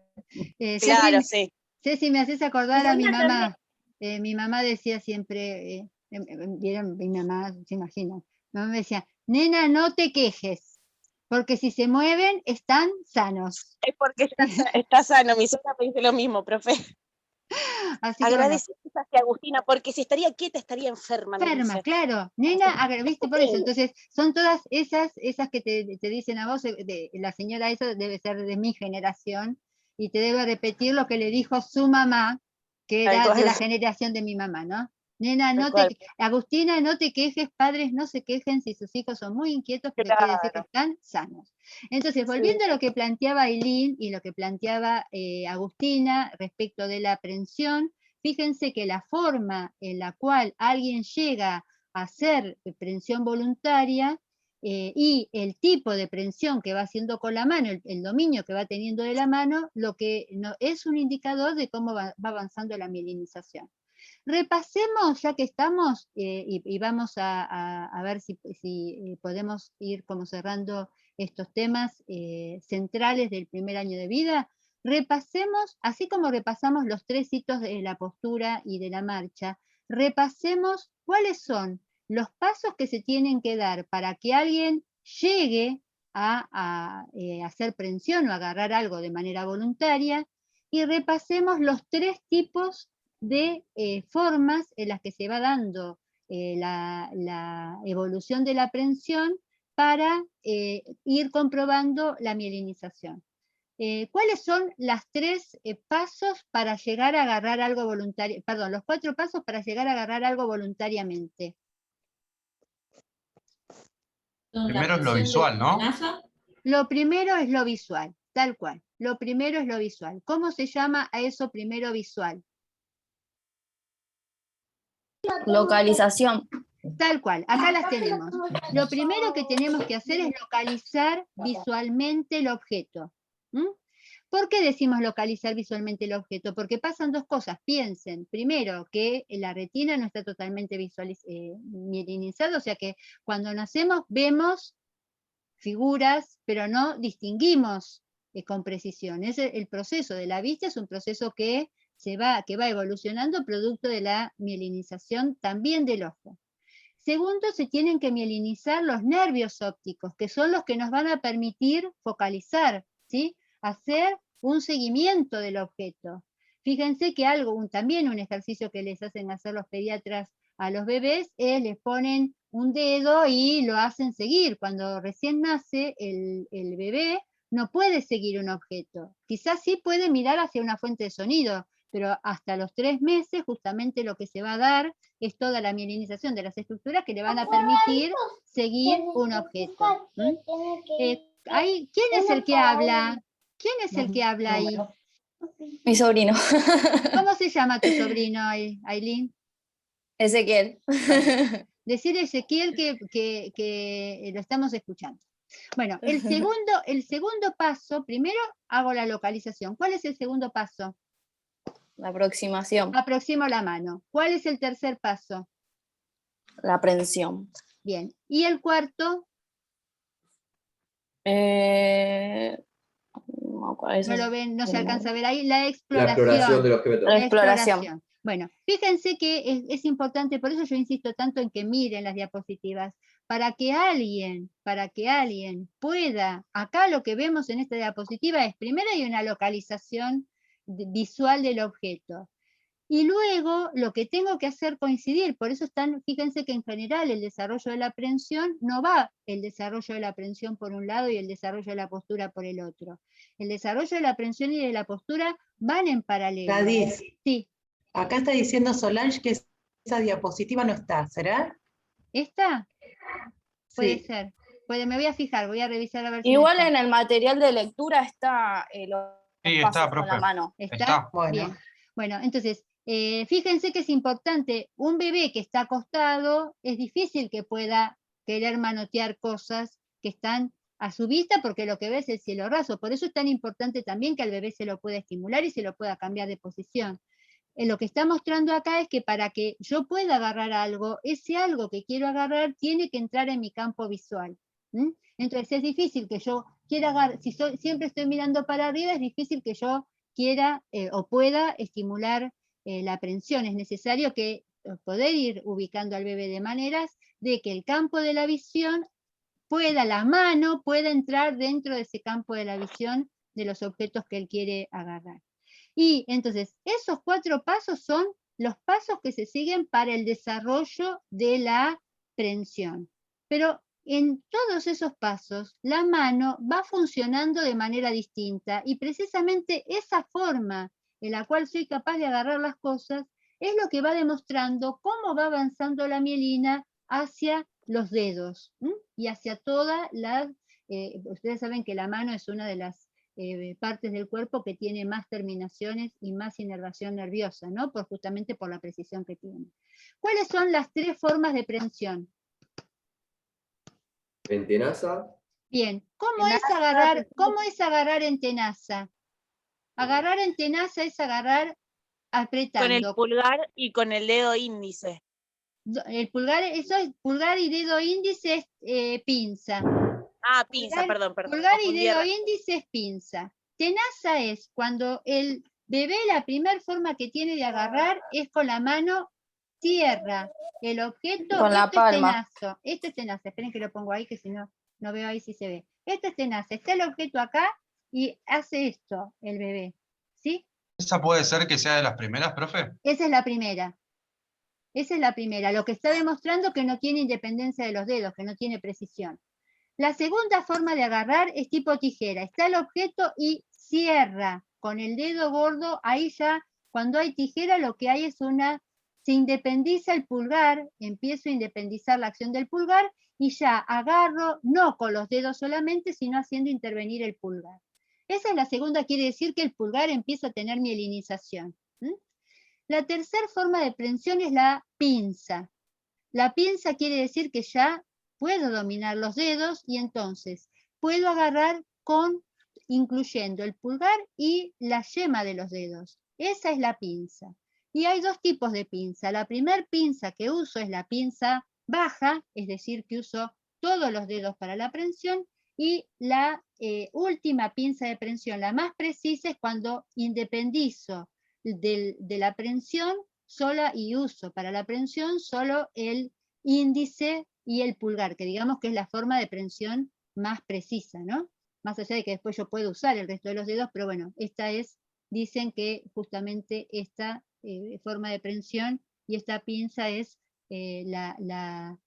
Claro, sí. Ceci, me haces acordar a mi mamá. Mi mamá decía siempre, vieron, mi mamá, se imaginan, mi mamá me decía, nena, no te quejes, porque si se mueven, están sanos. Es porque está sano, mi socia me dice lo mismo, profe. Agradecemos a Agustina, porque si estaría quieta estaría enferma. Enferma, claro. Nena, viste por eso. Entonces, son todas esas que te dicen a vos, la señora esa debe ser de mi generación, y te debe repetir lo que le dijo su mamá, que era de la generación de mi mamá, ¿no? Nena, Agustina, no te quejes, padres no se quejen si sus hijos son muy inquietos, porque quiere decir que están sanos. Entonces, volviendo a lo que planteaba Ailín y lo que planteaba Agustina respecto de la aprensión, fíjense que la forma en la cual alguien llega a hacer prensión voluntaria y el tipo de prensión que va haciendo con la mano, el dominio que va teniendo de la mano, lo que es un indicador de cómo va avanzando la mielinización. Repasemos, ya que estamos, y vamos a ver si podemos ir como cerrando estos temas centrales del primer año de vida. Repasemos, así como repasamos los 3 hitos de la postura y de la marcha, repasemos cuáles son los pasos que se tienen que dar para que alguien llegue a hacer prensión o agarrar algo de manera voluntaria, y repasemos los 3 tipos de formas en las que se va dando la evolución de la prensión para ir comprobando la mielinización. ¿Cuáles son los 3 pasos para llegar a agarrar algo voluntario? Perdón, los 4 pasos para llegar a agarrar algo voluntariamente. Primero es lo visual, ¿no? Lo primero es lo visual, tal cual. Lo primero es lo visual. ¿Cómo se llama a eso primero visual? Localización. Tal cual, acá las tenemos. Lo primero que tenemos que hacer es localizar visualmente el objeto. ¿Mm? ¿Por qué decimos localizar visualmente el objeto? Porque pasan 2 cosas. Piensen, primero, que la retina no está totalmente mielinizada, o sea que cuando nacemos vemos figuras, pero no distinguimos con precisión. El proceso de la vista es un proceso que va evolucionando producto de la mielinización también del ojo. Segundo, se tienen que mielinizar los nervios ópticos, que son los que nos van a permitir focalizar, ¿sí? Hacer un seguimiento del objeto. Fíjense que también un ejercicio que les hacen hacer los pediatras a los bebés es les ponen un dedo y lo hacen seguir. Cuando recién nace el bebé no puede seguir un objeto. Quizás sí puede mirar hacia una fuente de sonido, pero hasta los 3 meses justamente lo que se va a dar es toda la mielinización de las estructuras que le van a permitir seguir un objeto. ¿Quién es el que habla? ¿Quién es el que habla ahí? Mi sobrino. ¿Cómo se llama tu sobrino, Ailín? Ezequiel. Decirle a Ezequiel que lo estamos escuchando. Bueno, el segundo paso, primero hago la localización. ¿Cuál es el segundo paso? La aproximación. Aproximo la mano. ¿Cuál es el tercer paso? La aprehensión. Bien. ¿Y el cuarto? No lo ven, no se alcanza a ver ahí. La exploración. La exploración del objeto. La exploración. Bueno, fíjense que es importante, por eso yo insisto tanto en que miren las diapositivas, para que alguien pueda, acá lo que vemos en esta diapositiva es, primero hay una localización visual del objeto, y luego lo que tengo que hacer coincidir, por eso fíjense que en general el desarrollo de la aprehensión no va el desarrollo de la aprehensión por un lado y el desarrollo de la postura por el otro. El desarrollo de la aprehensión y de la postura van en paralelo. Gladys, sí. Acá está diciendo Solange que esa diapositiva no está, ¿será? ¿Esta? Puede Sí. ser. Me voy a fijar, voy a revisar a ver si Igual está. en el material de lectura está los Sí, pasos está, con la profe. mano. ¿Está? Bueno. Bien. Bueno, entonces, fíjense que es importante, un bebé que está acostado, es difícil que pueda querer manotear cosas que están a su vista porque lo que ve es el cielo raso. Por eso es tan importante también que al bebé se lo pueda estimular y se lo pueda cambiar de posición. Lo que está mostrando acá es que para que yo pueda agarrar algo, ese algo que quiero agarrar tiene que entrar en mi campo visual. Entonces es difícil que yo quiera agarrar, si siempre estoy mirando para arriba, es difícil que yo quiera o pueda estimular la aprehensión. Es necesario que poder ir ubicando al bebé de maneras de que el campo de la visión la mano pueda entrar dentro de ese campo de la visión de los objetos que él quiere agarrar. Y entonces, esos 4 pasos son los pasos que se siguen para el desarrollo de la aprehensión. Pero en todos esos pasos, la mano va funcionando de manera distinta y precisamente esa forma en la cual soy capaz de agarrar las cosas es lo que va demostrando cómo va avanzando la mielina hacia los dedos y hacia todas las... ustedes saben que la mano es una de las partes del cuerpo que tiene más terminaciones y más inervación nerviosa, ¿no? Justamente por la precisión que tiene. ¿Cuáles son las 3 formas de prensión? En tenaza. Bien, ¿cómo es agarrar en tenaza? Agarrar en tenaza es agarrar apretando. Con el pulgar y con el dedo índice. El pulgar, eso es pulgar y dedo índice es pinza. Ah, pinza, perdón. Pulgar y dedo índice es pinza. Tenaza es cuando el bebé, la primera forma que tiene de agarrar es con la mano tierra. El objeto, con la palma. Esto es tenaza. Esperen que lo pongo ahí, que si no, no veo ahí si se ve. Esto es tenaza, está el objeto acá y hace esto el bebé, ¿sí? ¿Esa puede ser que sea de las primeras, profe? Esa es la primera. Esa es la primera, lo que está demostrando que no tiene independencia de los dedos, que no tiene precisión. La segunda forma de agarrar es tipo tijera. Está el objeto y cierra con el dedo gordo. Ahí ya, cuando hay tijera, lo que hay es se independiza el pulgar, empiezo a independizar la acción del pulgar y ya agarro, no con los dedos solamente, sino haciendo intervenir el pulgar. Esa es la segunda, quiere decir que el pulgar empieza a tener mielinización. La tercera forma de prensión es la pinza. La pinza quiere decir que ya puedo dominar los dedos y entonces puedo agarrar incluyendo el pulgar y la yema de los dedos. Esa es la pinza. Y hay dos tipos de pinza. La primera pinza que uso es la pinza baja, es decir, que uso todos los dedos para la prensión, y la última pinza de prensión, la más precisa, es cuando independizo de la prensión sola y uso para la prensión solo el índice y el pulgar, que digamos que es la forma de prensión más precisa, ¿no? Más allá de que después yo puedo usar el resto de los dedos, pero bueno, dicen que justamente esta forma de prensión y esta pinza es la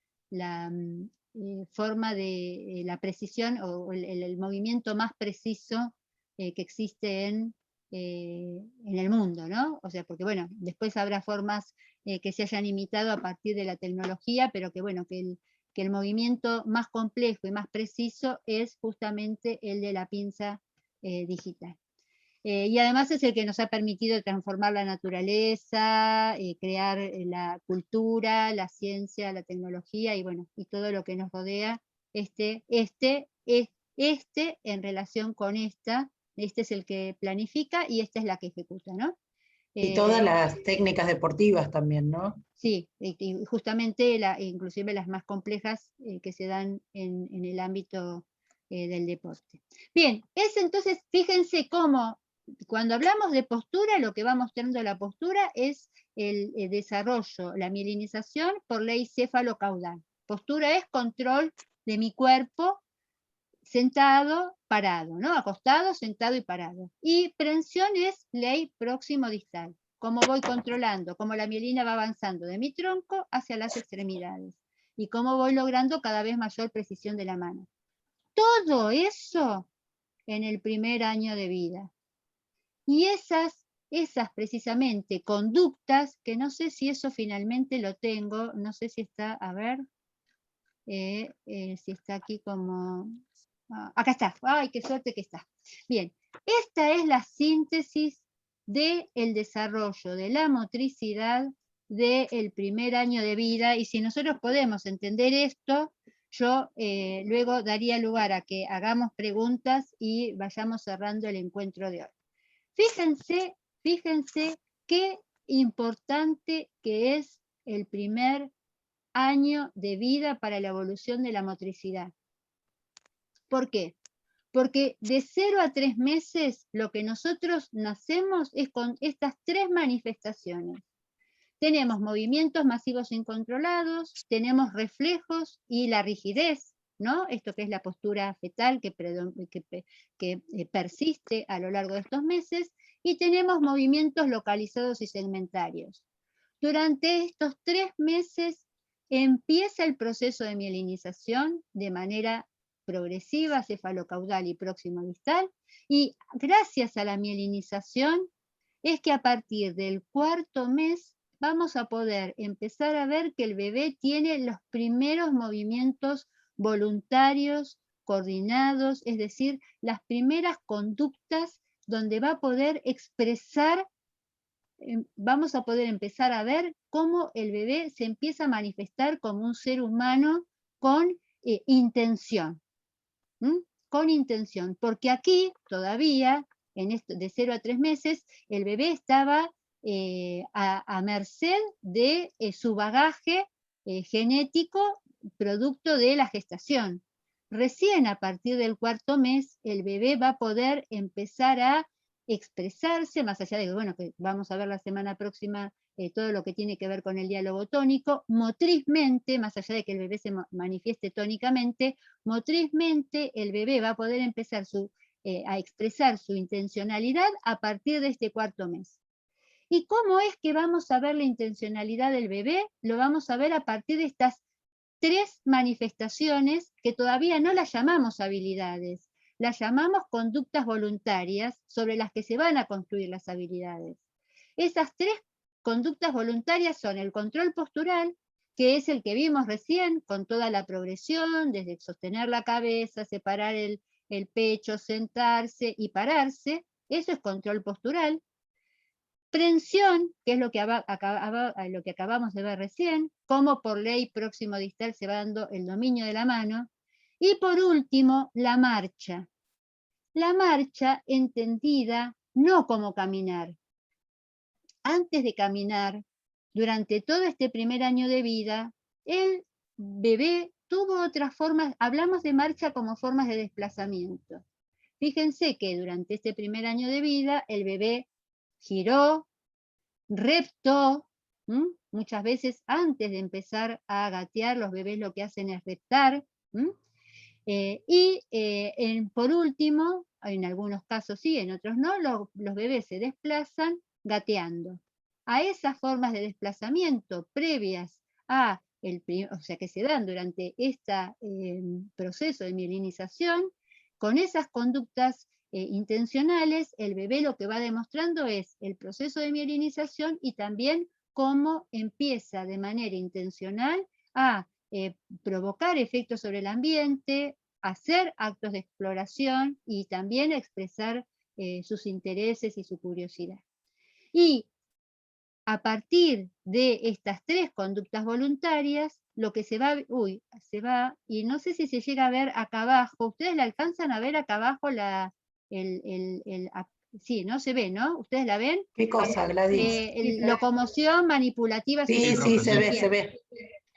forma de la precisión o el movimiento más preciso que existe en el mundo, ¿no? O sea, porque bueno, después habrá formas que se hayan imitado a partir de la tecnología, pero que bueno, que el movimiento más complejo y más preciso es justamente el de la pinza digital. Y además es el que nos ha permitido transformar la naturaleza, crear la cultura, la ciencia, la tecnología y bueno, y todo lo que nos rodea, este en relación con esta. Este es el que planifica y esta es la que ejecuta, ¿no? Y todas las técnicas deportivas también, ¿no? Sí, y justamente inclusive las más complejas que se dan en el ámbito del deporte. Bien, entonces, fíjense cómo cuando hablamos de postura, lo que va mostrando la postura es el desarrollo, la mielinización por ley céfalo-caudal. Postura es control de mi cuerpo sentado, parado, ¿no? Acostado, sentado y parado. Y prensión es ley próximo-distal. Cómo voy controlando, cómo la mielina va avanzando de mi tronco hacia las extremidades. Y cómo voy logrando cada vez mayor precisión de la mano. Todo eso en el primer año de vida. Y esas precisamente conductas, que no sé si eso finalmente lo tengo, no sé si está, a ver, si está aquí como... acá está, ¡ay, qué suerte que está! Bien, esta es la síntesis del desarrollo de la motricidad del primer año de vida, y si nosotros podemos entender esto, yo luego daría lugar a que hagamos preguntas y vayamos cerrando el encuentro de hoy. Fíjense qué importante que es el primer año de vida para la evolución de la motricidad. ¿Por qué? Porque de 0 a 3 meses lo que nosotros nacemos es con estas 3 manifestaciones. Tenemos movimientos masivos incontrolados, tenemos reflejos y la rigidez, ¿no? Esto que es la postura fetal que persiste a lo largo de estos meses, y tenemos movimientos localizados y segmentarios. Durante estos 3 meses empieza el proceso de mielinización de manera progresiva, cefalocaudal y próximo distal, y gracias a la mielinización es que a partir del 4.º mes vamos a poder empezar a ver que el bebé tiene los primeros movimientos voluntarios, coordinados, es decir, las primeras conductas donde va a poder expresar, vamos a poder empezar a ver cómo el bebé se empieza a manifestar como un ser humano con intención. Con intención, porque aquí todavía, en esto, de 0 a 3 meses, el bebé estaba a merced de su bagaje genético producto de la gestación. Recién a partir del 4.º mes, el bebé va a poder empezar a expresarse, más allá de que, bueno, que vamos a ver la semana próxima todo lo que tiene que ver con el diálogo tónico. Motrizmente, más allá de que el bebé se manifieste tónicamente, motrizmente el bebé va a poder empezar a expresar su intencionalidad a partir de este 4.º mes. ¿Y cómo es que vamos a ver la intencionalidad del bebé? Lo vamos a ver a partir de estas 3 manifestaciones que todavía no las llamamos habilidades, las llamamos conductas voluntarias sobre las que se van a construir las habilidades. Esas 3 conductas voluntarias son el control postural, que es el que vimos recién, con toda la progresión, desde sostener la cabeza, separar el pecho, sentarse y pararse, eso es control postural. Prensión, que es lo que acabamos de ver recién, cómo por ley próximo distal se va dando el dominio de la mano. Y por último, la marcha. La marcha entendida no como caminar. Antes de caminar, durante todo este primer año de vida, el bebé tuvo otras formas, hablamos de marcha como formas de desplazamiento. Fíjense que durante este primer año de vida, el bebé giró, reptó, muchas veces antes de empezar a gatear, los bebés lo que hacen es reptar, por último, en algunos casos sí, en otros no, los bebés se desplazan gateando. A esas formas de desplazamiento previas o sea, que se dan durante este proceso de mielinización, con esas conductas intencionales, el bebé lo que va demostrando es el proceso de mielinización y también cómo empieza de manera intencional a provocar efectos sobre el ambiente, hacer actos de exploración y también expresar sus intereses y su curiosidad. Y a partir de estas 3 conductas voluntarias, lo que se va, y no sé si se llega a ver acá abajo, ¿ustedes la alcanzan a ver acá abajo sí, ¿no? Se ve, ¿no? ¿Ustedes la ven? ¿Qué cosa, Gladys? Locomoción manipulativa. Sí, se ve.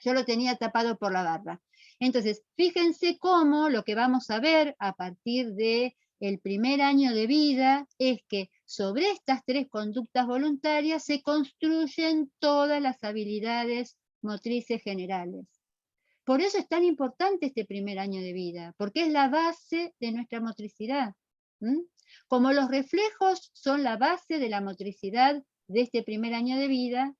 Yo lo tenía tapado por la barra. Entonces, fíjense cómo lo que vamos a ver a partir del primer año de vida es que sobre estas 3 conductas voluntarias se construyen todas las habilidades motrices generales. Por eso es tan importante este primer año de vida, porque es la base de nuestra motricidad. Como los reflejos son la base de la motricidad de este primer año de vida,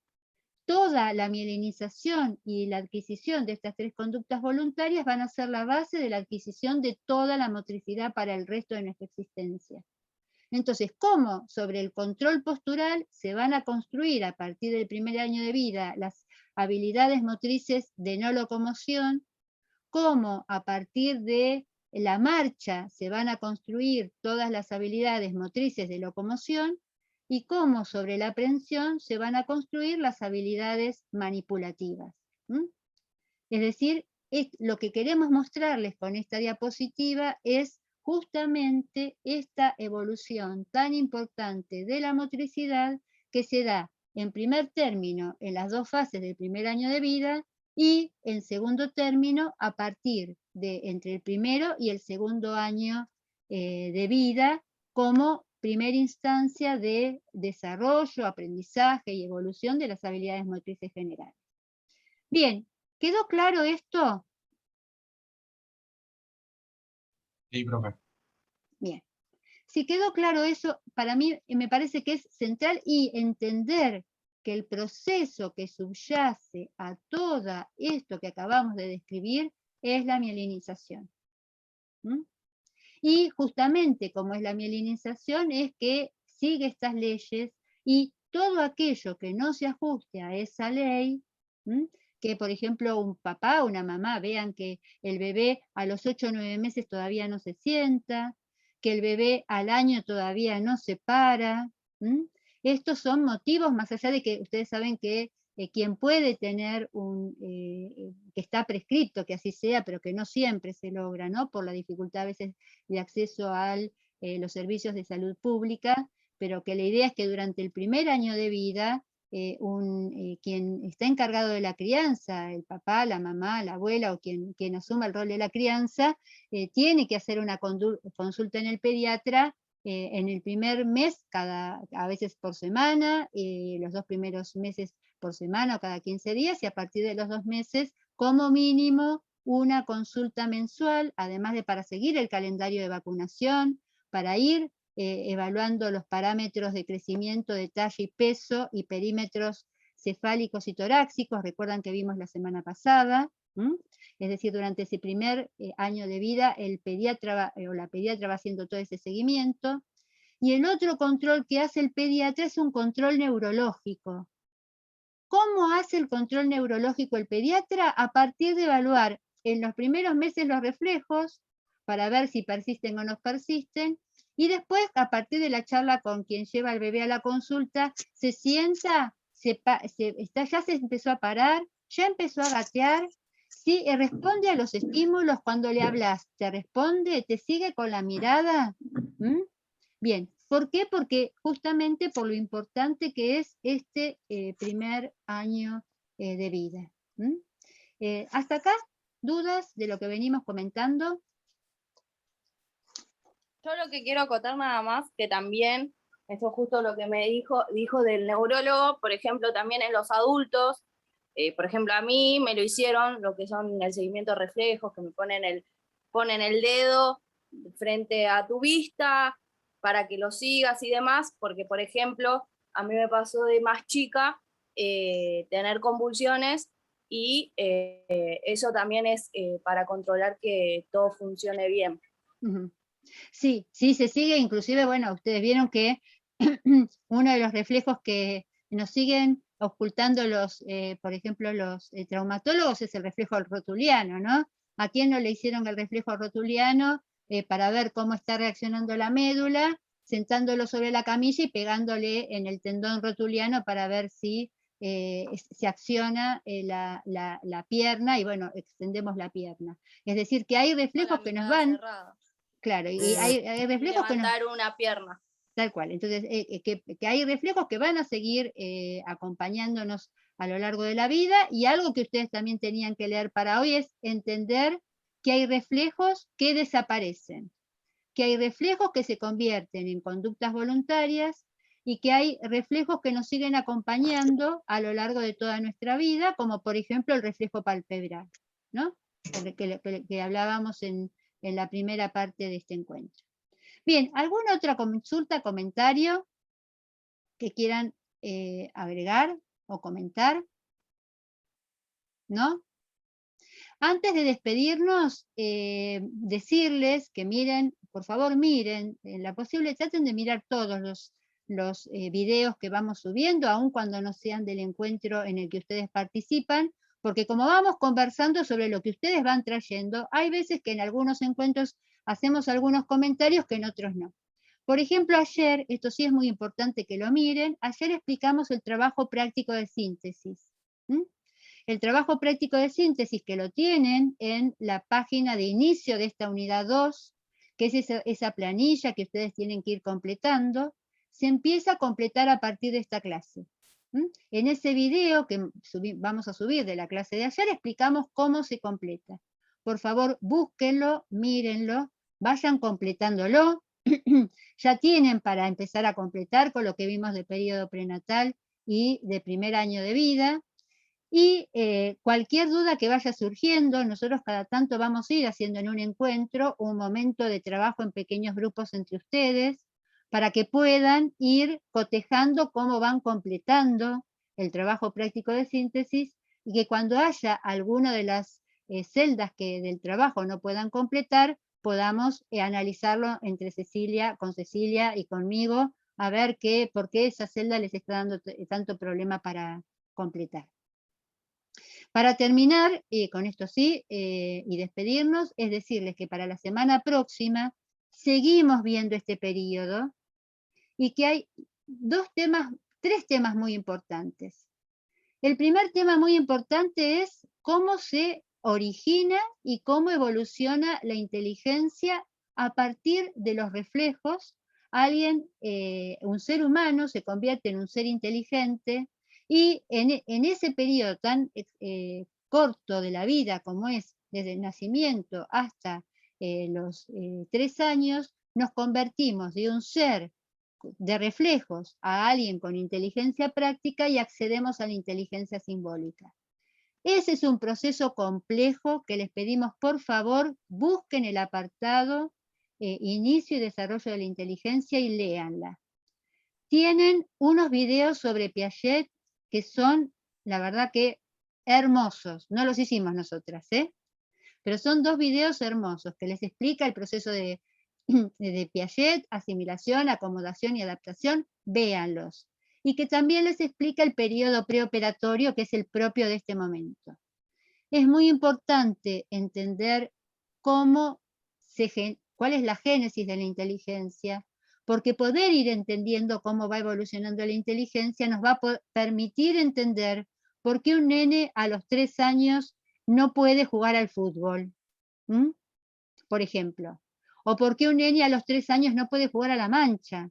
toda la mielinización y la adquisición de estas 3 conductas voluntarias van a ser la base de la adquisición de toda la motricidad para el resto de nuestra existencia. Entonces, ¿cómo sobre el control postural se van a construir a partir del primer año de vida las habilidades motrices de no locomoción? ¿Cómo a partir de la marcha se van a construir todas las habilidades motrices de locomoción? Y cómo sobre la aprensión se van a construir las habilidades manipulativas. Es decir, lo que queremos mostrarles con esta diapositiva es justamente esta evolución tan importante de la motricidad que se da en primer término en las 2 fases del primer año de vida y en segundo término a partir de entre el primero y el segundo año de vida como primera instancia de desarrollo, aprendizaje y evolución de las habilidades motrices generales. Bien, ¿quedó claro esto? Sí, profe. Bien. Si quedó claro eso, para mí me parece que es central y entender que el proceso que subyace a todo esto que acabamos de describir es la mielinización. Y justamente como es la mielinización es que sigue estas leyes y todo aquello que no se ajuste a esa ley, que por ejemplo un papá o una mamá vean que el bebé a los 8 o 9 meses todavía no se sienta, que el bebé al año todavía no se para. Estos son motivos, más allá de que ustedes saben que quien puede tener que está prescripto que así sea, pero que no siempre se logra, ¿no? Por la dificultad a veces de acceso a los servicios de salud pública, pero que la idea es que durante el primer año de vida, quien está encargado de la crianza, el papá, la mamá, la abuela o quien asuma el rol de la crianza, tiene que hacer una consulta en el pediatra en el primer mes, a veces por semana, los 2 primeros meses por semana o cada 15 días, y a partir de los 2 meses, como mínimo, una consulta mensual, además de para seguir el calendario de vacunación, para ir evaluando los parámetros de crecimiento de talla y peso y perímetros cefálicos y torácicos, recuerdan que vimos la semana pasada, es decir, durante ese primer año de vida el pediatra o la pediatra va haciendo todo ese seguimiento, y el otro control que hace el pediatra es un control neurológico. ¿Cómo hace el control neurológico el pediatra? A partir de evaluar en los primeros meses los reflejos, para ver si persisten o no persisten, y después, a partir de la charla con quien lleva al bebé a la consulta, se sienta, ya se empezó a parar, ya empezó a gatear, ¿sí? Responde a los estímulos cuando le hablas, ¿te responde? ¿Te sigue con la mirada? Bien, ¿por qué? Porque justamente por lo importante que es este primer año de vida. Hasta acá, ¿dudas de lo que venimos comentando? Yo lo que quiero acotar nada más, que también, eso es justo lo que me dijo del neurólogo, por ejemplo, también en los adultos, por ejemplo, a mí me lo hicieron, lo que son el seguimiento de reflejos, que me ponen el dedo frente a tu vista, para que lo sigas y demás, porque, por ejemplo, a mí me pasó de más chica tener convulsiones, y eso también es para controlar que todo funcione bien. Sí, sí, se sigue, inclusive, bueno, ustedes vieron que uno de los reflejos que nos siguen ocultando por ejemplo, los traumatólogos es el reflejo rotuliano, ¿no? ¿A quién no le hicieron el reflejo rotuliano para ver cómo está reaccionando la médula, sentándolo sobre la camilla y pegándole en el tendón rotuliano para ver si se acciona la pierna, y bueno, extendemos la pierna. Es decir, que hay reflejos que nos van... Cerrada. Claro, y hay reflejos que nos... Levantar una pierna. Tal cual, entonces que hay reflejos que van a seguir acompañándonos a lo largo de la vida, y algo que ustedes también tenían que leer para hoy es entender que hay reflejos que desaparecen, que hay reflejos que se convierten en conductas voluntarias, y que hay reflejos que nos siguen acompañando a lo largo de toda nuestra vida, como por ejemplo el reflejo palpebral, ¿no? Que hablábamos en la primera parte de este encuentro. Bien, ¿alguna otra consulta, comentario que quieran agregar o comentar? ¿No? Antes de despedirnos, decirles que miren, por favor miren, en la posible traten de mirar todos los videos que vamos subiendo, aun cuando no sean del encuentro en el que ustedes participan, porque como vamos conversando sobre lo que ustedes van trayendo, hay veces que en algunos encuentros hacemos algunos comentarios que en otros no. Por ejemplo, ayer, esto sí es muy importante que lo miren, ayer explicamos el trabajo práctico de síntesis. El trabajo práctico de síntesis, que lo tienen en la página de inicio de esta unidad 2, que es esa planilla que ustedes tienen que ir completando, se empieza a completar a partir de esta clase. En ese video que vamos a subir de la clase de ayer, explicamos cómo se completa. Por favor, búsquenlo, mírenlo, vayan completándolo. Ya tienen para empezar a completar con lo que vimos de periodo prenatal y de primer año de vida. Y cualquier duda que vaya surgiendo, nosotros cada tanto vamos a ir haciendo en un encuentro un momento de trabajo en pequeños grupos entre ustedes, para que puedan ir cotejando cómo van completando el trabajo práctico de síntesis, y que cuando haya alguna de las celdas que del trabajo no puedan completar, podamos analizarlo con Cecilia y conmigo, a ver por qué esa celda les está dando tanto problema para completar. Para terminar, con esto sí, y despedirnos, es decirles que para la semana próxima seguimos viendo este periodo, y que hay tres temas muy importantes. El primer tema muy importante es cómo se origina y cómo evoluciona la inteligencia a partir de los reflejos. Un ser humano se convierte en un ser inteligente, y en ese periodo tan corto de la vida como es desde el nacimiento hasta los 3 años, nos convertimos de un ser de reflejos a alguien con inteligencia práctica y accedemos a la inteligencia simbólica. Ese es un proceso complejo que les pedimos, por favor, busquen el apartado Inicio y Desarrollo de la Inteligencia y léanla. Tienen unos videos sobre Piaget que son, la verdad que, hermosos. No los hicimos nosotras, pero son 2 videos hermosos que les explica el proceso de Piaget, asimilación, acomodación y adaptación. Véanlos. Y que también les explica el periodo preoperatorio, que es el propio de este momento. Es muy importante entender cuál es la génesis de la inteligencia, porque poder ir entendiendo cómo va evolucionando la inteligencia nos va a permitir entender por qué un nene a los 3 años no puede jugar al fútbol, por ejemplo, o por qué un nene a los 3 años no puede jugar a la mancha.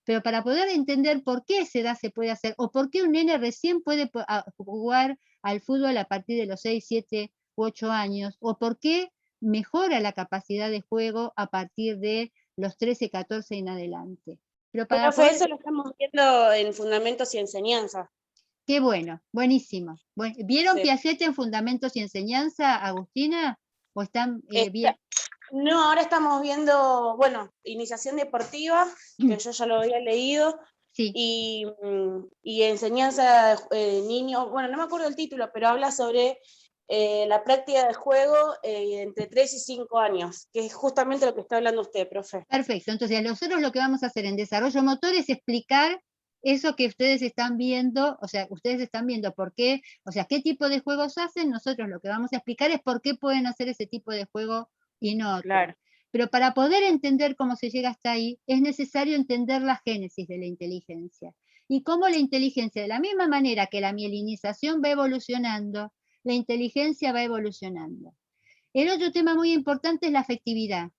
Pero para poder entender por qué esa edad se puede hacer, o por qué un nene recién puede jugar al fútbol a partir de los 6, 7 u 8 años, o por qué mejora la capacidad de juego a partir de los 13, 14 en adelante. Pero para Profe, eso lo estamos viendo en Fundamentos y Enseñanza. Qué bueno, buenísimo. ¿Vieron Sí. Piaget en Fundamentos y Enseñanza, Agustina? ¿O están bien? No, ahora estamos viendo, bueno, Iniciación Deportiva, que yo ya lo había leído, Sí. y Enseñanza de Niños, bueno, no me acuerdo el título, pero habla sobre la práctica de juego entre 3 y 5 años, que es justamente lo que está hablando usted, profe. Perfecto, entonces nosotros lo que vamos a hacer en desarrollo motor es explicar eso que ustedes están viendo, o sea, ustedes están viendo por qué, o sea, qué tipo de juegos hacen, nosotros lo que vamos a explicar es por qué pueden hacer ese tipo de juego y no otro. Claro. Pero para poder entender cómo se llega hasta ahí, es necesario entender la génesis de la inteligencia. Y cómo la inteligencia, de la misma manera que la mielinización va evolucionando, la inteligencia va evolucionando. El otro tema muy importante es la afectividad.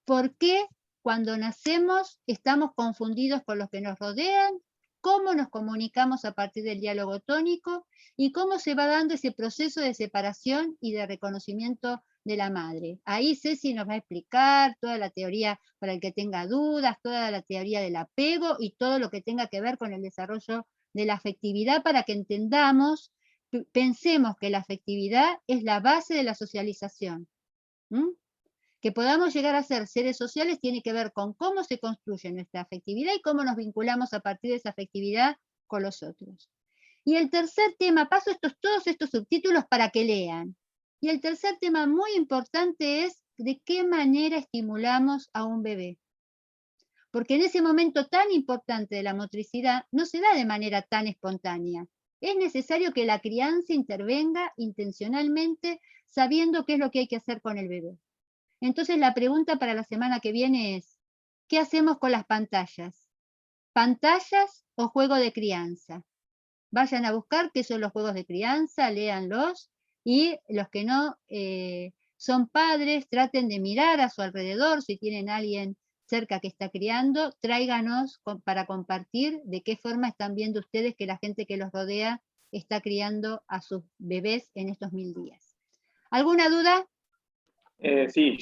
¿Por qué cuando nacemos estamos confundidos con los que nos rodean? ¿Cómo nos comunicamos a partir del diálogo tónico? ¿Y cómo se va dando ese proceso de separación y de reconocimiento de la madre? Ahí Ceci nos va a explicar toda la teoría para el que tenga dudas, toda la teoría del apego y todo lo que tenga que ver con el desarrollo de la afectividad para que entendamos, pensemos que la afectividad es la base de la socialización. Que podamos llegar a ser seres sociales tiene que ver con cómo se construye nuestra afectividad y cómo nos vinculamos a partir de esa afectividad con los otros. Y el tercer tema, paso todos estos subtítulos para que lean. Y el tercer tema muy importante es de qué manera estimulamos a un bebé. Porque en ese momento tan importante de la motricidad no se da de manera tan espontánea. Es necesario que la crianza intervenga intencionalmente sabiendo qué es lo que hay que hacer con el bebé. Entonces la pregunta para la semana que viene es, ¿qué hacemos con las pantallas? ¿Pantallas o juego de crianza? Vayan a buscar qué son los juegos de crianza, léanlos, y los que no son padres, traten de mirar a su alrededor, si tienen a alguien cerca que está criando, tráiganos para compartir de qué forma están viendo ustedes que la gente que los rodea está criando a sus bebés en estos 1000 días. ¿Alguna duda? Sí,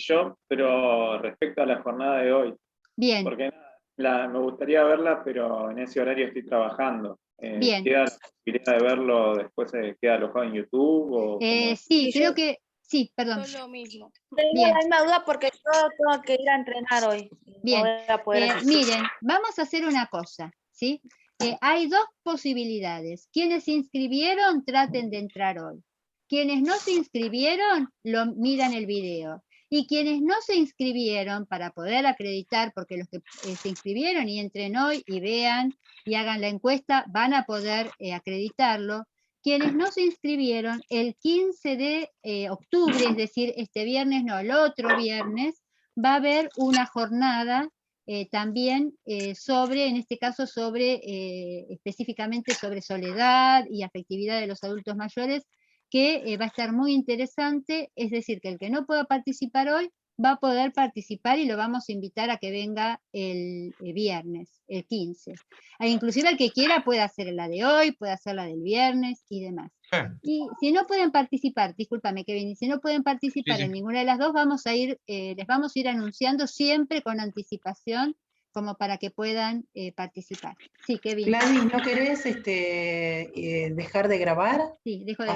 pero respecto a la jornada de hoy. Bien. Porque me gustaría verla, pero en ese horario estoy trabajando. Bien. ¿Queda la posibilidad de verlo después, queda alojado en YouTube? Sí, creo que sí, perdón. Es lo mismo. Tengo la misma duda porque yo tengo que ir a entrenar hoy. Bien, No voy a poder asistir. miren, vamos a hacer una cosa, ¿sí? Hay 2 posibilidades. Quienes se inscribieron, traten de entrar hoy. Quienes no se inscribieron, miran el video. Y quienes no se inscribieron, para poder acreditar, porque los que se inscribieron y entren hoy y vean y hagan la encuesta, van a poder acreditarlo. Quienes no se inscribieron, el 15 de octubre, es decir, este viernes no, el otro viernes, va a haber una jornada también sobre, en este caso, específicamente sobre soledad y afectividad de los adultos mayores, que va a estar muy interesante. Es decir, que el que no pueda participar hoy va a poder participar y lo vamos a invitar a que venga el viernes, el 15. Inclusive el que quiera puede hacer la de hoy, puede hacer la del viernes y demás. Y si no pueden participar, discúlpame Kevin, si no pueden participar en ninguna de las dos, vamos a ir, les vamos a ir anunciando siempre con anticipación, como para que puedan participar. Sí, Kevin. Gladys, ¿no querés dejar de grabar? Sí, dejo de